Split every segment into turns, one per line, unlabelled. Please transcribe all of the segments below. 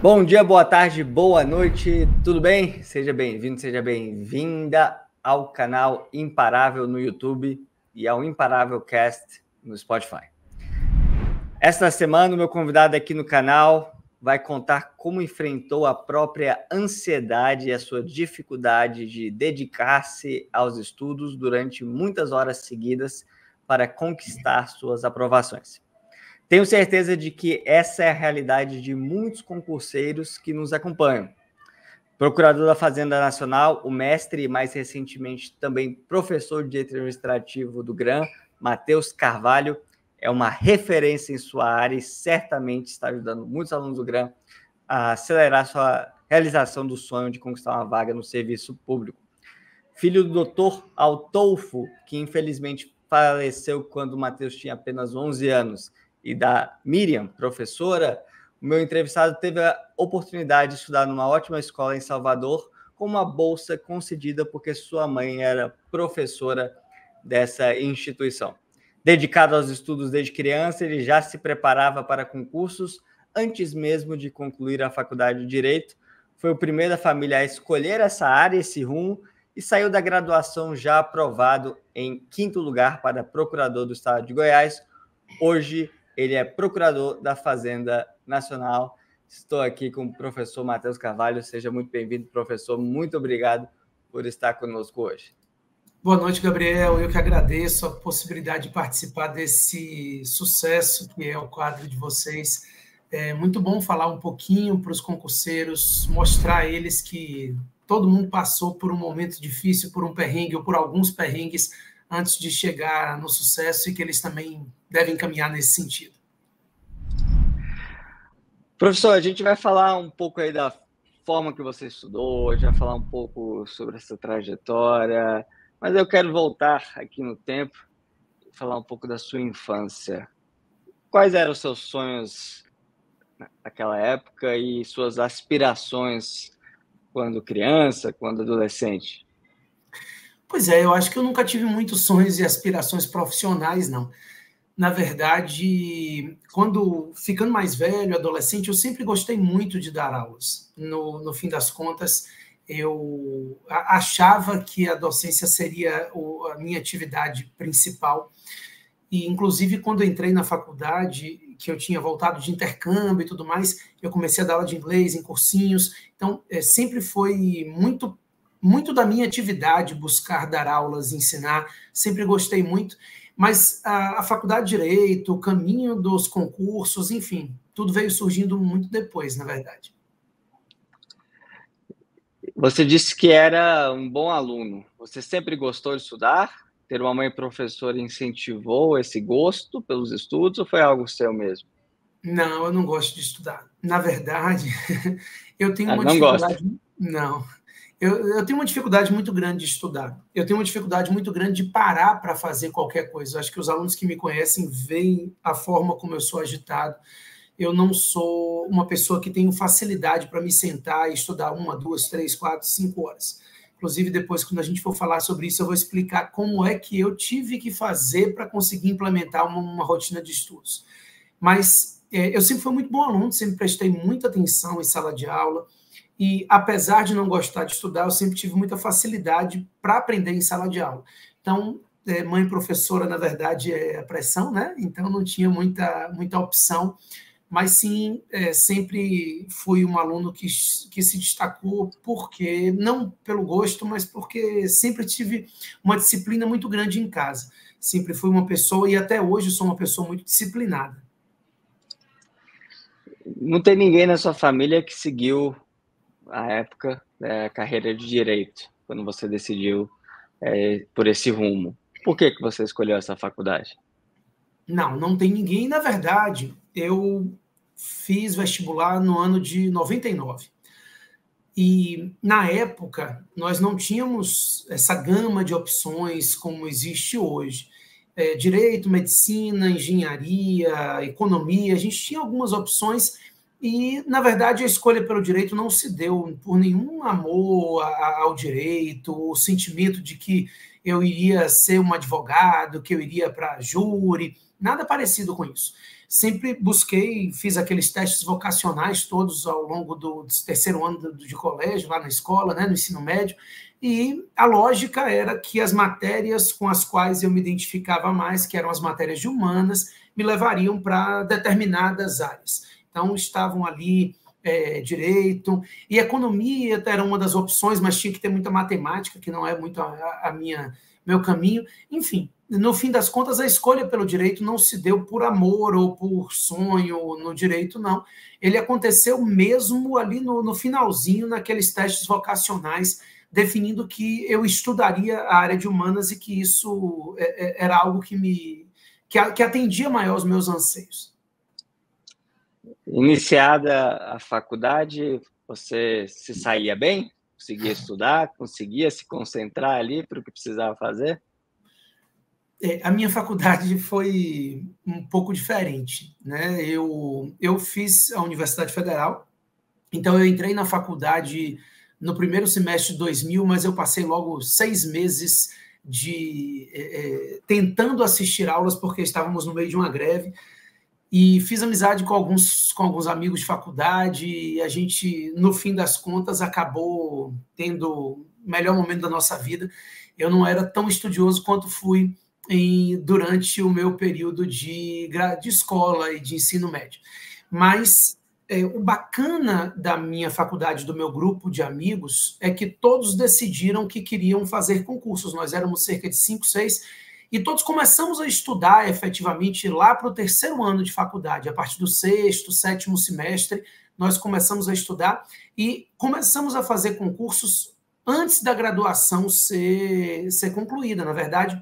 Bom dia, boa tarde, boa noite, tudo bem? Seja bem-vindo, seja bem-vinda ao canal Imparável no YouTube e ao Imparável Cast no Spotify. Esta semana, o meu convidado aqui no canal vai contar como enfrentou a própria ansiedade e a sua dificuldade de dedicar-se aos estudos durante muitas horas seguidas para conquistar suas aprovações. Tenho certeza de que essa é a realidade de muitos concurseiros que nos acompanham. Procurador da Fazenda Nacional, o mestre e mais recentemente também professor de Direito Administrativo do GRAN, Matheus Carvalho, é uma referência em sua área e certamente está ajudando muitos alunos do GRAN a acelerar sua realização do sonho de conquistar uma vaga no serviço público. Filho do Dr. Altolfo, que infelizmente faleceu quando o Matheus tinha apenas 11 anos, e da Miriam, professora, o meu entrevistado teve a oportunidade de estudar numa ótima escola em Salvador, com uma bolsa concedida porque sua mãe era professora dessa instituição. Dedicado aos estudos desde criança, ele já se preparava para concursos antes mesmo de concluir a faculdade de Direito. Foi o primeiro da família a escolher essa área, esse rumo, e saiu da graduação já aprovado em 5º lugar para procurador do estado de Goiás. Hoje, ele é procurador da Fazenda Nacional. Estou aqui com o professor Matheus Carvalho. Seja muito bem-vindo, professor. Muito obrigado por estar conosco hoje.
Boa noite, Gabriel. Eu que agradeço a possibilidade de participar desse sucesso que é o quadro de vocês. É muito bom falar um pouquinho para os concurseiros, mostrar a eles que todo mundo passou por um momento difícil, por um perrengue ou por alguns perrengues antes de chegar no sucesso e que eles também devem caminhar nesse sentido.
Professor, a gente vai falar um pouco aí da forma que você estudou, a gente vai falar um pouco sobre essa trajetória, mas eu quero voltar aqui no tempo e falar um pouco da sua infância. Quais eram os seus sonhos naquela época e suas aspirações quando criança, quando adolescente?
Pois é, eu acho que eu nunca tive muitos sonhos e aspirações profissionais, não. Na verdade, quando ficando mais velho, adolescente, eu sempre gostei muito de dar aulas. No fim das contas, eu achava que a docência seria a minha atividade principal. E, inclusive, quando eu entrei na faculdade, que eu tinha voltado de intercâmbio e tudo mais, eu comecei a dar aula de inglês em cursinhos. Então, sempre foi muito da minha atividade buscar dar aulas, ensinar, sempre gostei muito, mas a faculdade de Direito, o caminho dos concursos, enfim, tudo veio surgindo muito depois, na verdade.
Você disse que era um bom aluno. Você sempre gostou de estudar? Ter uma mãe professora incentivou esse gosto pelos estudos ou foi algo seu mesmo?
Não, eu não gosto de estudar. Na verdade, eu tenho uma
não
dificuldade...
gosta?
Não. Eu tenho uma dificuldade muito grande de estudar. Eu tenho uma dificuldade muito grande de parar para fazer qualquer coisa. Eu acho que os alunos que me conhecem veem a forma como eu sou agitado. Eu não sou uma pessoa que tenho facilidade para me sentar e estudar 1, 2, 3, 4, 5 horas. Inclusive, depois, quando a gente for falar sobre isso, eu vou explicar como é que eu tive que fazer para conseguir implementar uma rotina de estudos. Mas eu sempre fui muito bom aluno, sempre prestei muita atenção em sala de aula. E, apesar de não gostar de estudar, eu sempre tive muita facilidade para aprender em sala de aula. Então, mãe professora, na verdade, é a pressão, né? Então, não tinha muita opção, mas sim, sempre fui um aluno que se destacou, porque não pelo gosto, mas porque sempre tive uma disciplina muito grande em casa. Sempre fui uma pessoa, e até hoje sou uma pessoa muito disciplinada.
Não tem ninguém na sua família que seguiu a época da carreira de Direito, quando você decidiu por esse rumo. Por que você escolheu essa faculdade?
Não tem ninguém. Na verdade, eu fiz vestibular no ano de 99. E, na época, nós não tínhamos essa gama de opções como existe hoje. Direito, medicina, engenharia, economia, a gente tinha algumas opções e, na verdade, a escolha pelo direito não se deu por nenhum amor ao direito, o sentimento de que eu iria ser um advogado, que eu iria para júri, nada parecido com isso. sempre busquei, fiz aqueles testes vocacionais todos ao longo do terceiro ano de colégio, lá na escola, né, no ensino médio, e a lógica era que as matérias com as quais eu me identificava mais, que eram as matérias de humanas, me levariam para determinadas áreas. Então, estavam ali direito, e economia era uma das opções, mas tinha que ter muita matemática, que não é muito meu caminho. Enfim, no fim das contas, a escolha pelo direito não se deu por amor ou por sonho no direito, não. Ele aconteceu mesmo ali no finalzinho, naqueles testes vocacionais, definindo que eu estudaria a área de humanas e que isso era algo que atendia maior os meus anseios.
Iniciada a faculdade, você se saía bem? Conseguia estudar? Conseguia se concentrar ali para o que precisava fazer?
A minha faculdade foi um pouco diferente, né? Eu fiz a Universidade Federal, então eu entrei na faculdade no primeiro semestre de 2000, mas eu passei logo 6 meses tentando assistir aulas, porque estávamos no meio de uma greve, e fiz amizade com alguns amigos de faculdade, e a gente, no fim das contas, acabou tendo o melhor momento da nossa vida. Eu não era tão estudioso quanto fui durante o meu período de escola e de ensino médio. Mas o bacana da minha faculdade, do meu grupo de amigos, é que todos decidiram que queriam fazer concursos. Nós éramos cerca de 5, 6, e todos começamos a estudar efetivamente lá para o terceiro ano de faculdade. A partir do 6º, 7º semestre, nós começamos a estudar e começamos a fazer concursos antes da graduação ser concluída. Na verdade,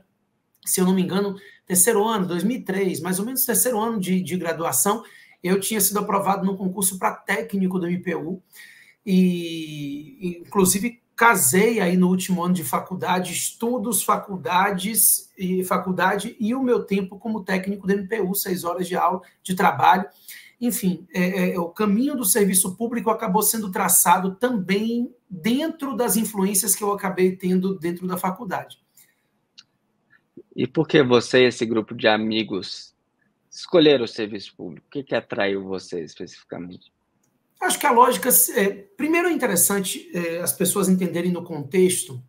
se eu não me engano, terceiro ano, 2003, mais ou menos terceiro ano de graduação, eu tinha sido aprovado no concurso para técnico do MPU e, inclusive, casei aí no último ano de faculdade, estudos, faculdade e o meu tempo como técnico do MPU, 6 horas de aula, de trabalho. Enfim, o caminho do serviço público acabou sendo traçado também dentro das influências que eu acabei tendo dentro da faculdade.
E por que você e esse grupo de amigos escolheram o serviço público? O que atraiu você especificamente?
Acho que a lógica... primeiro é interessante as pessoas entenderem no contexto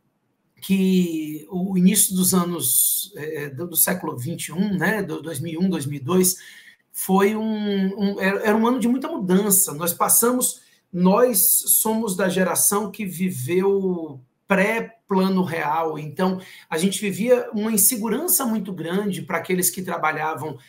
que o início dos anos do século XXI, né, do 2001, 2002, era um ano de muita mudança. Nós somos da geração que viveu pré-plano real, então a gente vivia uma insegurança muito grande para aqueles que trabalhavam,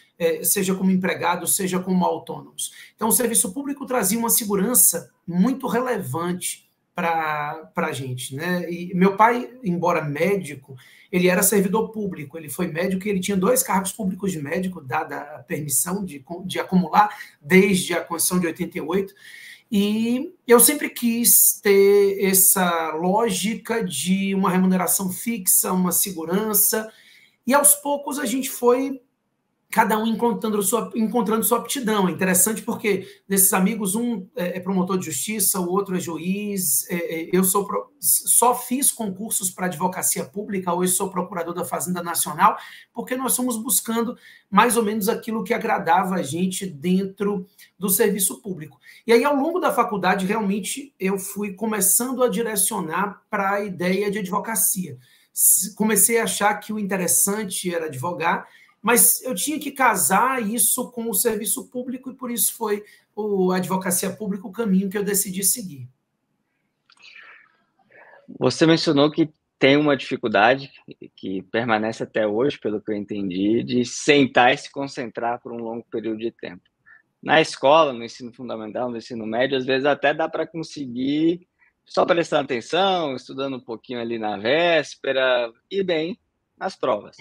seja como empregados, seja como autônomos. Então o serviço público trazia uma segurança muito relevante para a gente, né? E meu pai, embora médico, ele era servidor público, ele foi médico e ele tinha 2 cargos públicos de médico, dada a permissão de acumular desde a Constituição de 88, e eu sempre quis ter essa lógica de uma remuneração fixa, uma segurança, e aos poucos a gente foi cada um encontrando sua aptidão. É interessante porque desses amigos, um é promotor de justiça, o outro é juiz, eu só fiz concursos para advocacia pública, hoje sou procurador da Fazenda Nacional, porque nós fomos buscando mais ou menos aquilo que agradava a gente dentro do serviço público. E aí, ao longo da faculdade, realmente, eu fui começando a direcionar para a ideia de advocacia. Comecei a achar que o interessante era advogar, mas eu tinha que casar isso com o serviço público e por isso foi a advocacia pública o caminho que eu decidi seguir.
Você mencionou que tem uma dificuldade que permanece até hoje, pelo que eu entendi, de sentar e se concentrar por um longo período de tempo. Na escola, no ensino fundamental, no ensino médio, às vezes até dá para conseguir só prestando atenção, estudando um pouquinho ali na véspera, e bem nas provas.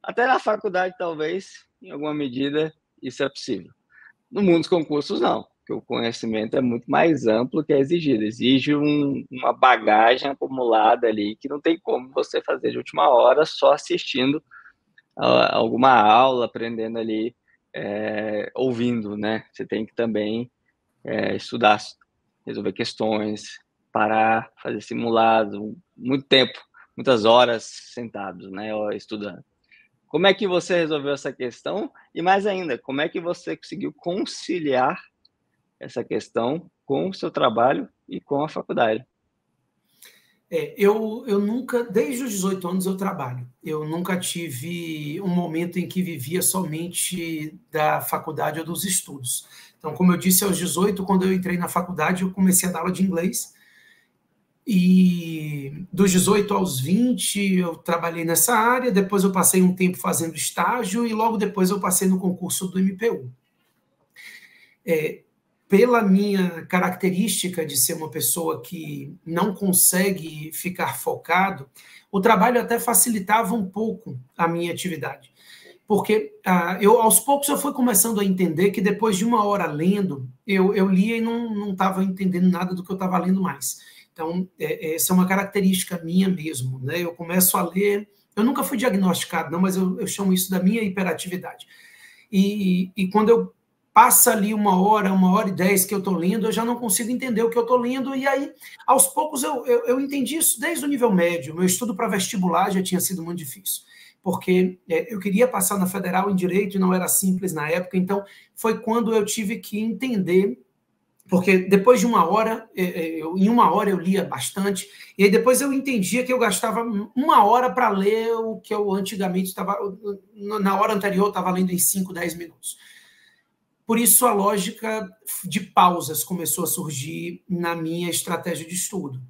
Até na faculdade, talvez, em alguma medida, isso é possível. No mundo dos concursos, não, porque o conhecimento é muito mais amplo que é exigido. Exige uma bagagem acumulada ali que não tem como você fazer de última hora só assistindo alguma aula, aprendendo ali, ouvindo, né? Você tem que também estudar, resolver questões, parar, fazer simulado, muito tempo, muitas horas sentados, né, estudando. Como é que você resolveu essa questão? E mais ainda, como é que você conseguiu conciliar essa questão com o seu trabalho e com a faculdade?
Eu nunca, desde os 18 anos eu trabalho. Eu nunca tive um momento em que vivia somente da faculdade ou dos estudos. Então, como eu disse, aos 18, quando eu entrei na faculdade, eu comecei a dar aula de inglês. E dos 18 aos 20, eu trabalhei nessa área. Depois eu passei um tempo fazendo estágio e logo depois eu passei no concurso do MPU. Pela minha característica de ser uma pessoa que não consegue ficar focado, o trabalho até facilitava um pouco a minha atividade. Porque aos poucos eu fui começando a entender que depois de uma hora lendo, eu lia e não estava entendendo nada do que eu estava lendo mais. Então, essa é uma característica minha mesmo, né? Eu começo a ler, eu nunca fui diagnosticado, não, mas eu chamo isso da minha hiperatividade. E quando eu passa ali 1h e 10 que eu estou lendo, eu já não consigo entender o que eu estou lendo, e aí, aos poucos, eu entendi isso desde o nível médio. Meu estudo para vestibular já tinha sido muito difícil, porque eu queria passar na Federal em Direito e não era simples na época, então foi quando eu tive que entender, porque depois de em 1 hora eu lia bastante, e aí depois eu entendia que eu gastava 1 hora para ler o que eu antigamente estava, na hora anterior, estava lendo em 5, 10 minutos. Por isso, a lógica de pausas começou a surgir na minha estratégia de estudo.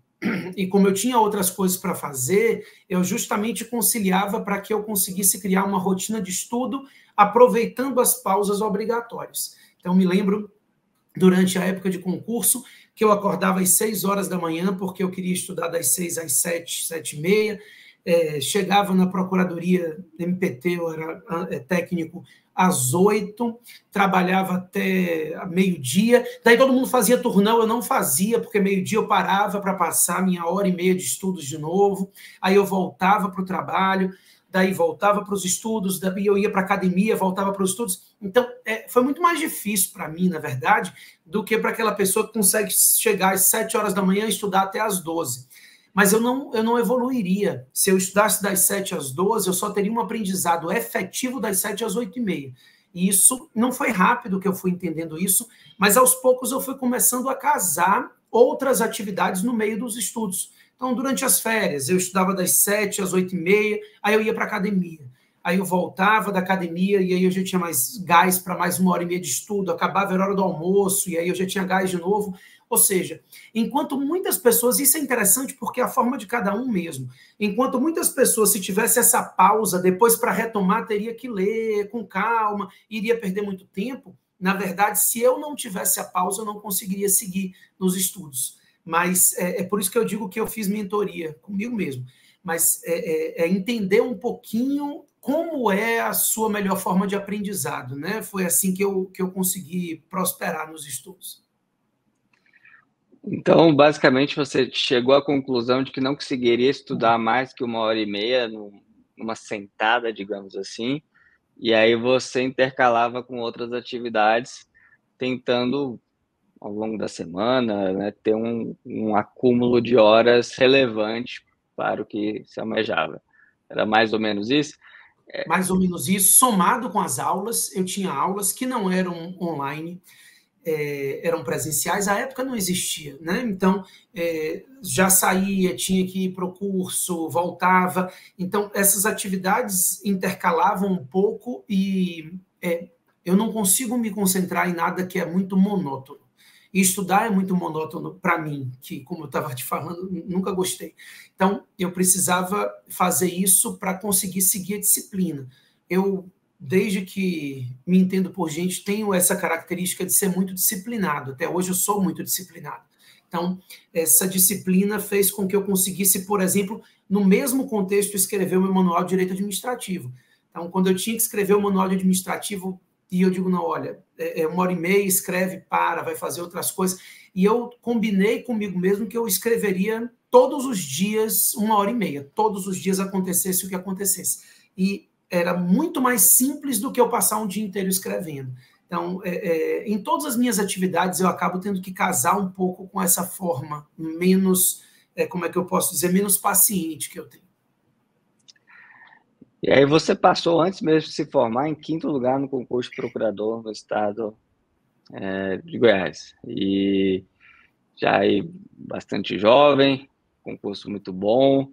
E como eu tinha outras coisas para fazer, eu justamente conciliava para que eu conseguisse criar uma rotina de estudo, aproveitando as pausas obrigatórias. Então, me lembro, durante a época de concurso, que eu acordava às 6 horas da manhã, porque eu queria estudar das 6 às 7, 7h30, chegava na Procuradoria MPT, eu era técnico, às 8, trabalhava até meio-dia, daí todo mundo fazia turnão, eu não fazia, porque meio-dia eu parava para passar minha 1h30 de estudos de novo, aí eu voltava para o trabalho, daí voltava para os estudos, daí eu ia para a academia, voltava para os estudos. Então, foi muito mais difícil para mim, na verdade, do que para aquela pessoa que consegue chegar às 7 horas da manhã e estudar até às 12. Mas eu não evoluiria. Se eu estudasse das 7 às 12, eu só teria um aprendizado efetivo das 7 às 8h30. E isso não foi rápido que eu fui entendendo isso, mas aos poucos eu fui começando a casar outras atividades no meio dos estudos. Então, durante as férias, eu estudava das 7 às 8h30, aí eu ia para a academia. Aí eu voltava da academia e aí eu já tinha mais gás para mais 1h30 de estudo, acabava a hora do almoço e aí eu já tinha gás de novo. Ou seja, enquanto muitas pessoas, isso é interessante porque é a forma de cada um mesmo, enquanto muitas pessoas, se tivesse essa pausa, depois para retomar, teria que ler com calma, iria perder muito tempo, na verdade, se eu não tivesse a pausa, eu não conseguiria seguir nos estudos. Mas é por isso que eu digo que eu fiz mentoria comigo mesmo. Mas entender um pouquinho como é a sua melhor forma de aprendizado, né? Foi assim que eu consegui prosperar nos estudos.
Então, basicamente, você chegou à conclusão de que não conseguiria estudar mais que 1h30 numa sentada, digamos assim, e aí você intercalava com outras atividades, tentando, ao longo da semana, né, ter um acúmulo de horas relevante para o que se almejava. Era mais ou menos isso?
Mais ou menos isso, somado com as aulas. Eu tinha aulas que não eram online, eram presenciais, à época não existia, né? Então, já saía, tinha que ir para o curso, voltava. Então, essas atividades intercalavam um pouco e eu não consigo me concentrar em nada que é muito monótono. E estudar é muito monótono para mim, que, como eu estava te falando, nunca gostei. Então, eu precisava fazer isso para conseguir seguir a disciplina. Eu, desde que me entendo por gente, tenho essa característica de ser muito disciplinado. Até hoje eu sou muito disciplinado. Então, essa disciplina fez com que eu conseguisse, por exemplo, no mesmo contexto, escrever o meu manual de direito administrativo. Então, quando eu tinha que escrever o manual de administrativo, e eu digo, não, olha, 1h30, escreve, vai fazer outras coisas. E eu combinei comigo mesmo que eu escreveria todos os dias 1h30, todos os dias acontecesse o que acontecesse. E era muito mais simples do que eu passar um dia inteiro escrevendo. Então, em todas as minhas atividades, eu acabo tendo que casar um pouco com essa forma menos, como é que eu posso dizer, menos paciente que eu tenho.
E aí você passou, antes mesmo de se formar, em quinto lugar no concurso de procurador no estado de Goiás. E já aí bastante jovem, concurso muito bom.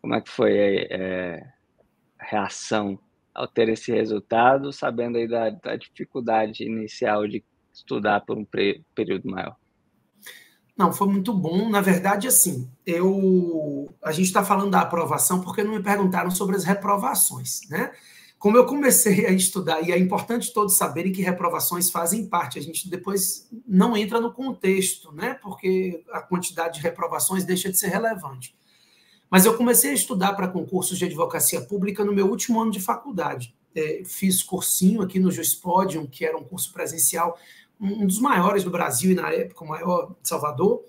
Como é que foi a reação ao ter esse resultado, sabendo aí da dificuldade inicial de estudar por um período maior?
Não, foi muito bom. Na verdade, assim, a gente está falando da aprovação porque não me perguntaram sobre as reprovações, né? Como eu comecei a estudar, e é importante todos saberem que reprovações fazem parte, a gente depois não entra no contexto, né? Porque a quantidade de reprovações deixa de ser relevante. Mas eu comecei a estudar para concursos de advocacia pública no meu último ano de faculdade. Fiz cursinho aqui no JuizPodium, que era um curso presencial, um dos maiores do Brasil e, na época, o maior de Salvador.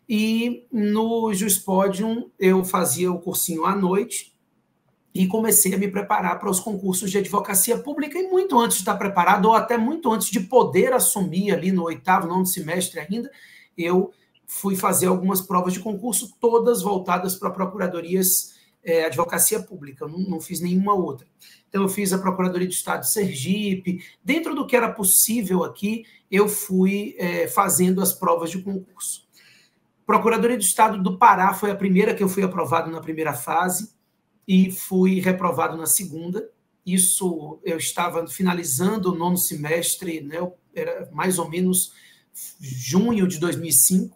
E no JuizPodium eu fazia o cursinho à noite e comecei a me preparar para os concursos de advocacia pública. E muito antes de estar preparado, ou até muito antes de poder assumir ali no 8º, 9º semestre ainda, eu fui fazer algumas provas de concurso, todas voltadas para procuradorias advocacia pública, não fiz nenhuma outra. Então, eu fiz a Procuradoria do Estado de Sergipe, dentro do que era possível aqui, eu fui fazendo as provas de concurso. Procuradoria do Estado do Pará foi a primeira que eu fui aprovado na primeira fase e fui reprovado na segunda. Isso, eu estava finalizando o 9º semestre, né, era mais ou menos junho de 2005,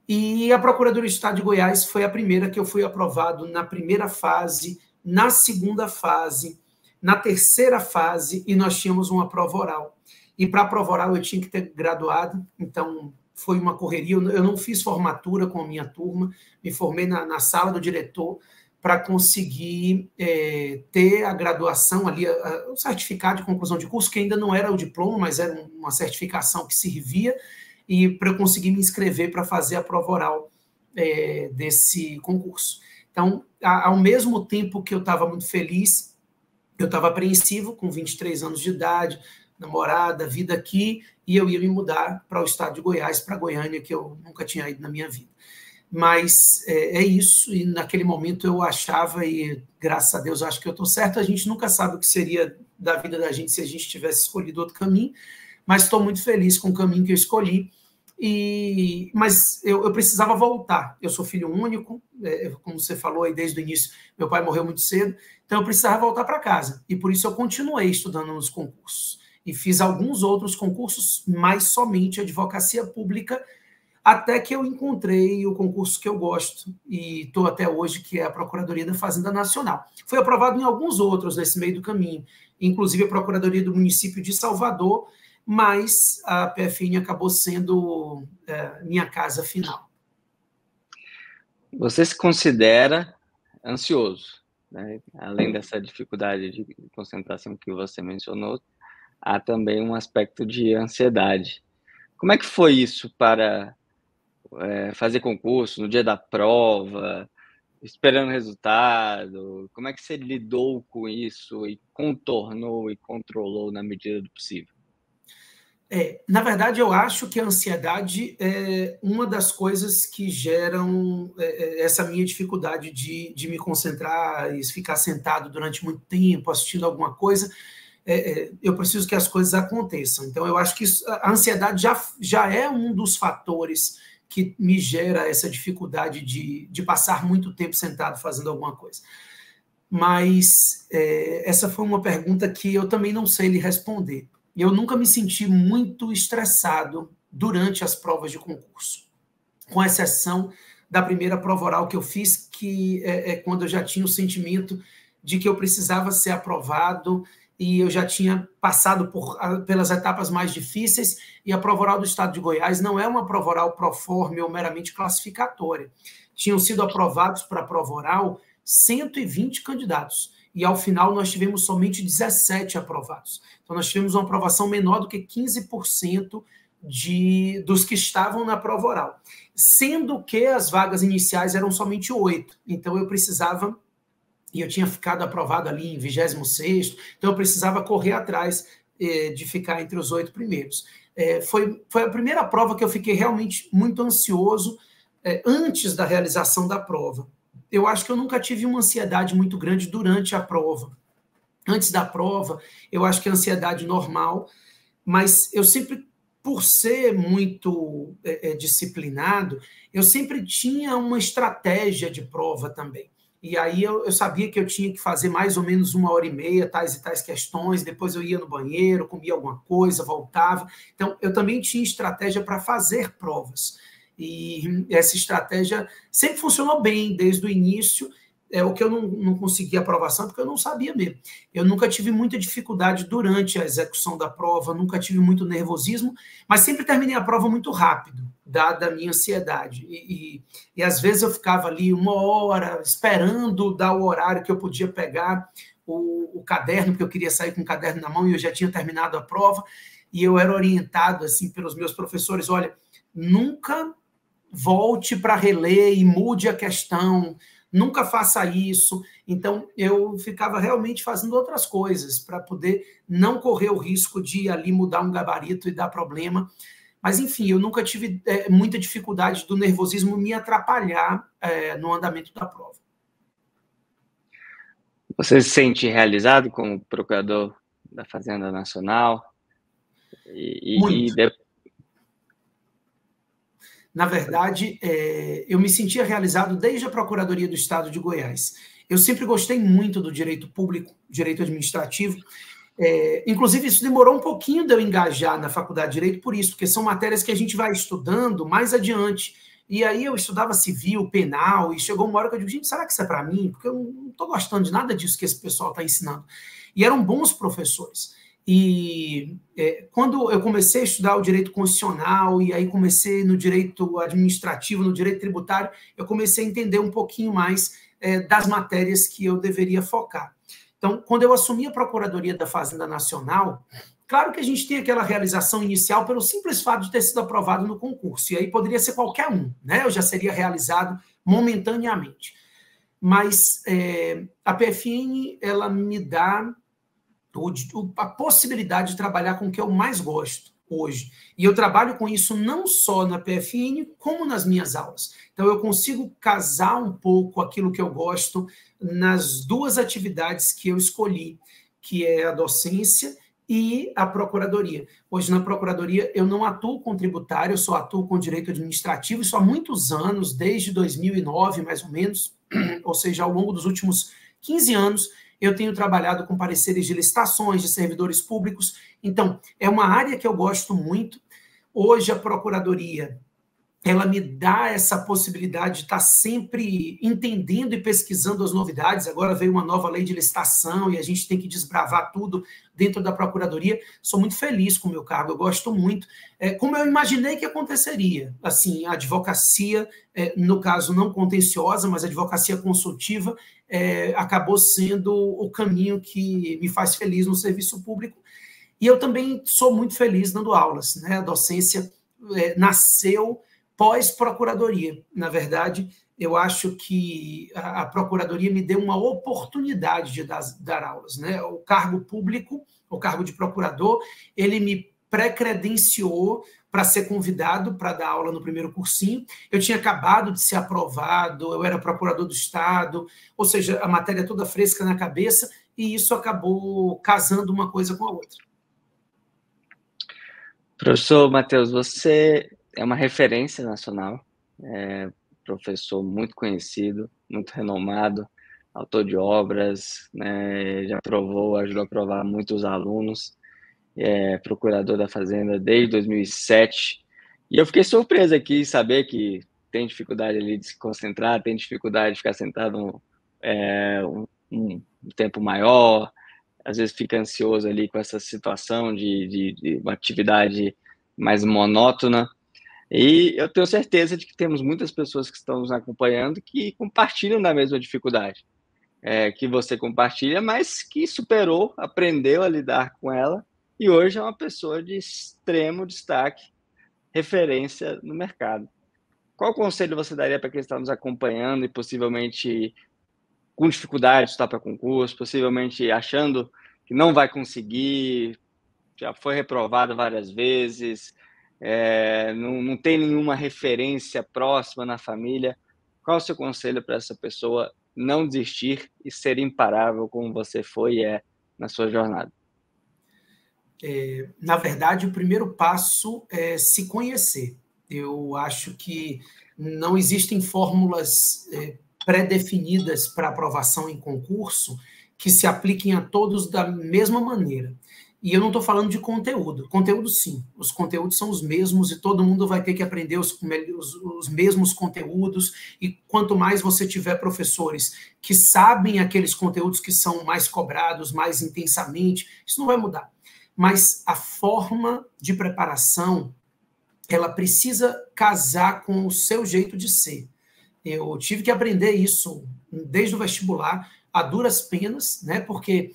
e a Procuradoria do Estado de Goiás foi a primeira que eu fui aprovado na primeira fase, na segunda fase, na terceira fase, e nós tínhamos uma prova oral. E para a prova oral eu tinha que ter graduado, então foi uma correria. Eu não fiz formatura com a minha turma, me formei na sala do diretor para conseguir ter a graduação ali, o certificado de conclusão de curso, que ainda não era o diploma, mas era uma certificação que servia, e para eu conseguir me inscrever para fazer a prova oral desse concurso. Então, ao mesmo tempo que eu estava muito feliz, eu estava apreensivo, com 23 anos de idade, namorada, vida aqui, e eu ia me mudar para o estado de Goiás, para Goiânia, que eu nunca tinha ido na minha vida. Mas é isso, e naquele momento eu achava, e graças a Deus acho que eu estou certo, a gente nunca sabe o que seria da vida da gente se a gente tivesse escolhido outro caminho, mas estou muito feliz com o caminho que eu escolhi. Mas eu precisava voltar. Eu sou filho único, como você falou aí desde o início, meu pai morreu muito cedo, então eu precisava voltar para casa. E por isso eu continuei estudando nos concursos. E fiz alguns outros concursos, mas somente advocacia pública, até que eu encontrei o concurso que eu gosto, e estou até hoje, que é a Procuradoria da Fazenda Nacional. Fui aprovado em alguns outros nesse meio do caminho, inclusive a Procuradoria do Município de Salvador, mas a PFN acabou sendo minha casa final.
Você se considera ansioso, né? Além dessa dificuldade de concentração que você mencionou, há também um aspecto de ansiedade. Como é que foi isso para fazer concurso no dia da prova, esperando o resultado? Como é que você lidou com isso e contornou e controlou na medida do possível?
Na verdade, eu acho que a ansiedade é uma das coisas que geram essa minha dificuldade de me concentrar e ficar sentado durante muito tempo assistindo alguma coisa. Eu preciso que as coisas aconteçam. Então, eu acho que a ansiedade já é um dos fatores que me gera essa dificuldade de passar muito tempo sentado fazendo alguma coisa. Mas essa foi uma pergunta que eu também não sei lhe responder. Eu nunca me senti muito estressado durante as provas de concurso, com exceção da primeira prova oral que eu fiz, que é quando eu já tinha o sentimento de que eu precisava ser aprovado e eu já tinha passado pelas etapas mais difíceis, e a prova oral do Estado de Goiás não é uma prova oral proforme ou meramente classificatória. Tinham sido aprovados para a prova oral 120 candidatos, e ao final nós tivemos somente 17 aprovados. Então nós tivemos uma aprovação menor do que 15% dos que estavam na prova oral, sendo que as vagas iniciais eram somente 8. Então eu precisava, e eu tinha ficado aprovado ali em 26º, então eu precisava correr atrás de ficar entre os 8 primeiros. Foi a primeira prova que eu fiquei realmente muito ansioso antes da realização da prova. eu acho que eu nunca tive uma ansiedade muito grande durante a prova. Antes da prova, eu acho que é ansiedade normal, mas eu sempre, por ser muito disciplinado, eu sempre tinha uma estratégia de prova também. E aí eu sabia que eu tinha que fazer mais ou menos 1h30, tais e tais questões, depois eu ia no banheiro, comia alguma coisa, voltava. Então, eu também tinha estratégia para fazer provas. E essa estratégia sempre funcionou bem desde o início. O que eu não consegui aprovação, porque eu não sabia mesmo. Eu nunca tive muita dificuldade durante a execução da prova, nunca tive muito nervosismo, mas sempre terminei a prova muito rápido, dada a minha ansiedade. E às vezes eu ficava ali 1 hora esperando dar o horário que eu podia pegar o caderno, porque eu queria sair com o caderno na mão e eu já tinha terminado a prova, e eu era orientado assim pelos meus professores: olha, nunca volte para reler e mude a questão, nunca faça isso. Então, eu ficava realmente fazendo outras coisas para poder não correr o risco de ali mudar um gabarito e dar problema. Mas, enfim, eu nunca tive muita dificuldade do nervosismo me atrapalhar no andamento da prova.
Você se sente realizado como procurador da Fazenda Nacional?
Muito. Na verdade, eu me sentia realizado desde a Procuradoria do Estado de Goiás. Eu sempre gostei muito do direito público, direito administrativo. Inclusive, isso demorou um pouquinho de eu engajar na faculdade de Direito por isso, porque são matérias que a gente vai estudando mais adiante. E aí eu estudava civil, penal, e chegou uma hora que eu digo: gente, será que isso é para mim? Porque eu não estou gostando de nada disso que esse pessoal está ensinando. E eram bons professores. E quando eu comecei a estudar o direito constitucional, e aí comecei no direito administrativo, no direito tributário, eu comecei a entender um pouquinho mais das matérias que eu deveria focar. Então, quando eu assumi a Procuradoria da Fazenda Nacional, claro que a gente tem aquela realização inicial pelo simples fato de ter sido aprovado no concurso, e aí poderia ser qualquer um, né? Eu já seria realizado momentaneamente. Mas a PFN, ela me dá a possibilidade de trabalhar com o que eu mais gosto hoje. E eu trabalho com isso não só na PFN, como nas minhas aulas. Então, eu consigo casar um pouco aquilo que eu gosto nas duas atividades que eu escolhi, que é a docência e a procuradoria. Hoje, na procuradoria, eu não atuo com tributário, eu só atuo com direito administrativo, isso há muitos anos, desde 2009, mais ou menos, ou seja, ao longo dos últimos 15 anos, eu tenho trabalhado com pareceres de licitações, de servidores públicos. Então, é uma área que eu gosto muito. Hoje, a Procuradoria, ela me dá essa possibilidade de estar sempre entendendo e pesquisando as novidades. Agora veio uma nova lei de licitação e a gente tem que desbravar tudo dentro da Procuradoria. Sou muito feliz com o meu cargo, eu gosto muito. Como eu imaginei que aconteceria. Assim, a advocacia, no caso não contenciosa, mas a advocacia consultiva, acabou sendo o caminho que me faz feliz no serviço público. E eu também sou muito feliz dando aulas, né? A docência nasceu pós-procuradoria. Na verdade, eu acho que a procuradoria me deu uma oportunidade de dar aulas, né? O cargo público, o cargo de procurador, ele me pré-credenciou para ser convidado para dar aula no primeiro cursinho. Eu tinha acabado de ser aprovado, eu era procurador do Estado, ou seja, a matéria toda fresca na cabeça, e isso acabou casando uma coisa com a outra.
Professor Matheus, você é uma referência nacional, professor muito conhecido, muito renomado, autor de obras, né, já ajudou a aprovar muitos alunos, procurador da Fazenda desde 2007. E eu fiquei surpreso aqui em saber que tem dificuldade ali de se concentrar, tem dificuldade de ficar sentado um tempo maior, às vezes fica ansioso ali com essa situação de uma atividade mais monótona. E eu tenho certeza de que temos muitas pessoas que estão nos acompanhando que compartilham da mesma dificuldade que você compartilha, mas que superou, aprendeu a lidar com ela e hoje é uma pessoa de extremo destaque, referência no mercado. Qual conselho você daria para quem está nos acompanhando e possivelmente com dificuldade de estudar para concurso, possivelmente achando que não vai conseguir, já foi reprovado várias vezes, não tem nenhuma referência próxima na família? Qual é o seu conselho para essa pessoa não desistir e ser imparável como você foi e é na sua jornada?
Na verdade, o primeiro passo é se conhecer. Eu acho que não existem fórmulas pré-definidas para aprovação em concurso que se apliquem a todos da mesma maneira. E eu não estou falando de conteúdo. Conteúdo, sim. Os conteúdos são os mesmos e todo mundo vai ter que aprender os mesmos conteúdos. E quanto mais você tiver professores que sabem aqueles conteúdos que são mais cobrados, mais intensamente, isso não vai mudar. Mas a forma de preparação, ela precisa casar com o seu jeito de ser. Eu tive que aprender isso desde o vestibular, a duras penas, né? Porque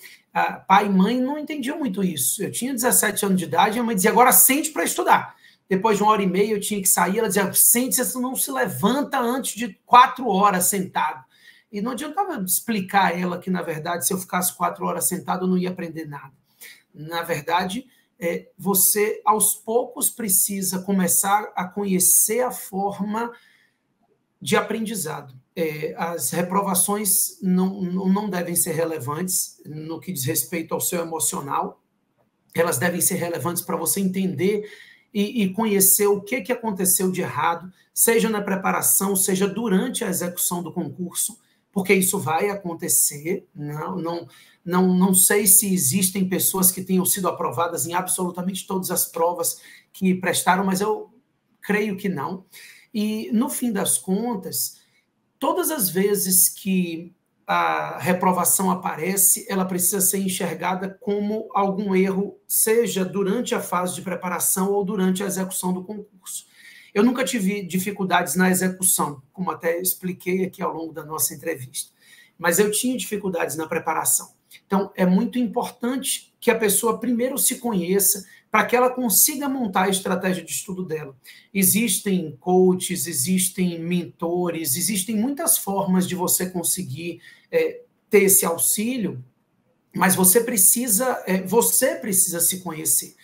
pai e mãe não entendiam muito isso. Eu tinha 17 anos de idade e a mãe dizia, agora sente para estudar. Depois de 1h30 eu tinha que sair, ela dizia, sente, você não se levanta antes de 4 horas sentado. E não adiantava explicar a ela que, na verdade, se eu ficasse 4 horas sentado, eu não ia aprender nada. Na verdade, você, aos poucos, precisa começar a conhecer a forma de aprendizado. As reprovações não devem ser relevantes no que diz respeito ao seu emocional, elas devem ser relevantes para você entender e conhecer o que aconteceu de errado, seja na preparação, seja durante a execução do concurso, porque isso vai acontecer. Não sei se existem pessoas que tenham sido aprovadas em absolutamente todas as provas que prestaram, mas eu creio que não. E, no fim das contas, todas as vezes que a reprovação aparece, ela precisa ser enxergada como algum erro, seja durante a fase de preparação ou durante a execução do concurso. Eu nunca tive dificuldades na execução, como até expliquei aqui ao longo da nossa entrevista, mas eu tinha dificuldades na preparação. Então, é muito importante que a pessoa primeiro se conheça para que ela consiga montar a estratégia de estudo dela. Existem coaches, existem mentores, existem muitas formas de você conseguir ter esse auxílio, mas você precisa se conhecer.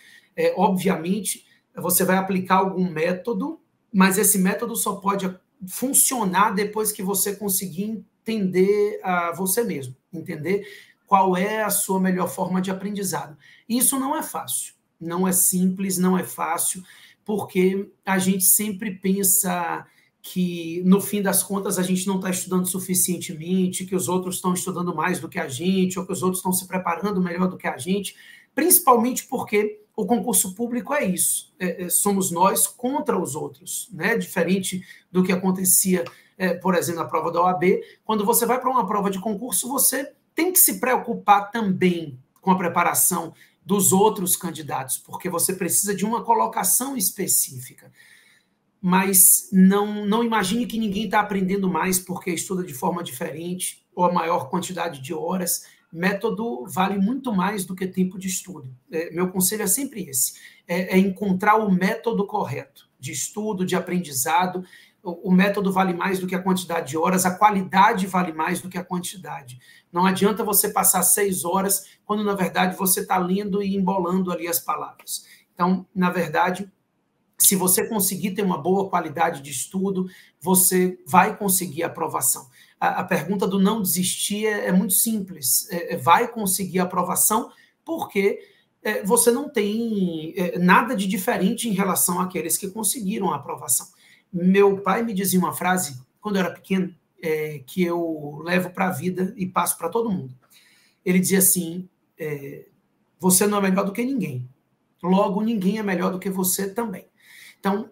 Obviamente, você vai aplicar algum método, mas esse método só pode funcionar depois que você conseguir entender você mesmo, entender qual é a sua melhor forma de aprendizado. Isso não é fácil, não é simples, não é fácil, porque a gente sempre pensa que, no fim das contas, a gente não está estudando suficientemente, que os outros estão estudando mais do que a gente, ou que os outros estão se preparando melhor do que a gente, principalmente porque o concurso público é isso, somos nós contra os outros, né? Diferente do que acontecia, por exemplo, na prova da OAB. Quando você vai para uma prova de concurso, você tem que se preocupar também com a preparação dos outros candidatos, porque você precisa de uma colocação específica. Mas não imagine que ninguém está aprendendo mais porque estuda de forma diferente ou a maior quantidade de horas. Método vale muito mais do que tempo de estudo. Meu conselho é sempre esse, é encontrar o método correto de estudo, de aprendizado. O método vale mais do que a quantidade de horas, a qualidade vale mais do que a quantidade. Não adianta você passar 6 horas quando, na verdade, você está lendo e embolando ali as palavras. Então, na verdade, se você conseguir ter uma boa qualidade de estudo, você vai conseguir a aprovação. A pergunta do não desistir é muito simples. Vai conseguir a aprovação porque você não tem nada de diferente em relação àqueles que conseguiram a aprovação. Meu pai me dizia uma frase, quando eu era pequeno, que eu levo para a vida e passo para todo mundo. Ele dizia assim, você não é melhor do que ninguém. Logo, ninguém é melhor do que você também. Então,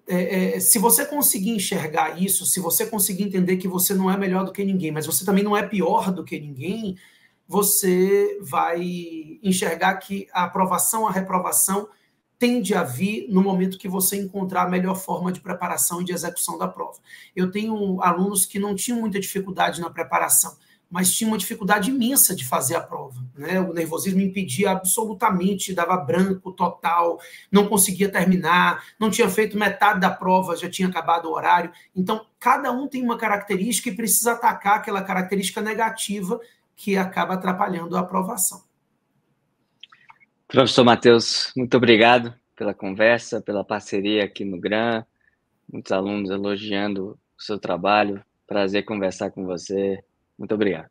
se você conseguir enxergar isso, se você conseguir entender que você não é melhor do que ninguém, mas você também não é pior do que ninguém, você vai enxergar que a aprovação, a reprovação tende a vir no momento que você encontrar a melhor forma de preparação e de execução da prova. Eu tenho alunos que não tinham muita dificuldade na preparação, mas tinham uma dificuldade imensa de fazer a prova, né? O nervosismo impedia absolutamente, dava branco total, não conseguia terminar, não tinha feito metade da prova, já tinha acabado o horário. Então, cada um tem uma característica e precisa atacar aquela característica negativa que acaba atrapalhando a aprovação.
Professor Matheus, muito obrigado pela conversa, pela parceria aqui no GRAM, muitos alunos elogiando o seu trabalho, Prazer conversar com você. Muito obrigado.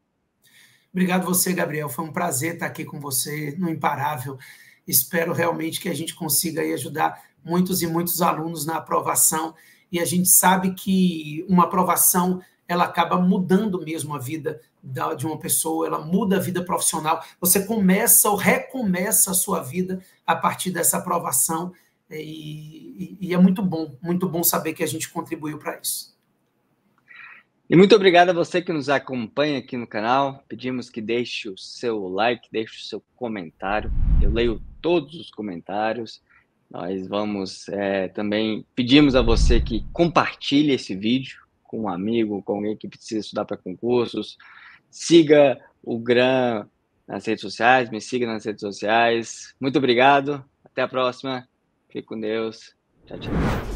Obrigado você, Gabriel. Foi um prazer estar aqui com você no Imparável. Espero realmente que a gente consiga aí ajudar muitos e muitos alunos na aprovação. E a gente sabe que uma aprovação ela acaba mudando mesmo a vida de uma pessoa, ela muda a vida profissional. Você começa ou recomeça a sua vida a partir dessa aprovação. E é muito bom saber que a gente contribuiu para isso.
E muito obrigado a você que nos acompanha aqui no canal. Pedimos que deixe o seu like, deixe o seu comentário. Eu leio todos os comentários. Nós vamos também pedimos a você que compartilhe esse vídeo com um amigo, com alguém que precisa estudar para concursos. Siga o GRAM nas redes sociais, me siga nas redes sociais. Muito obrigado. Até a próxima. Fique com Deus. Tchau, tchau.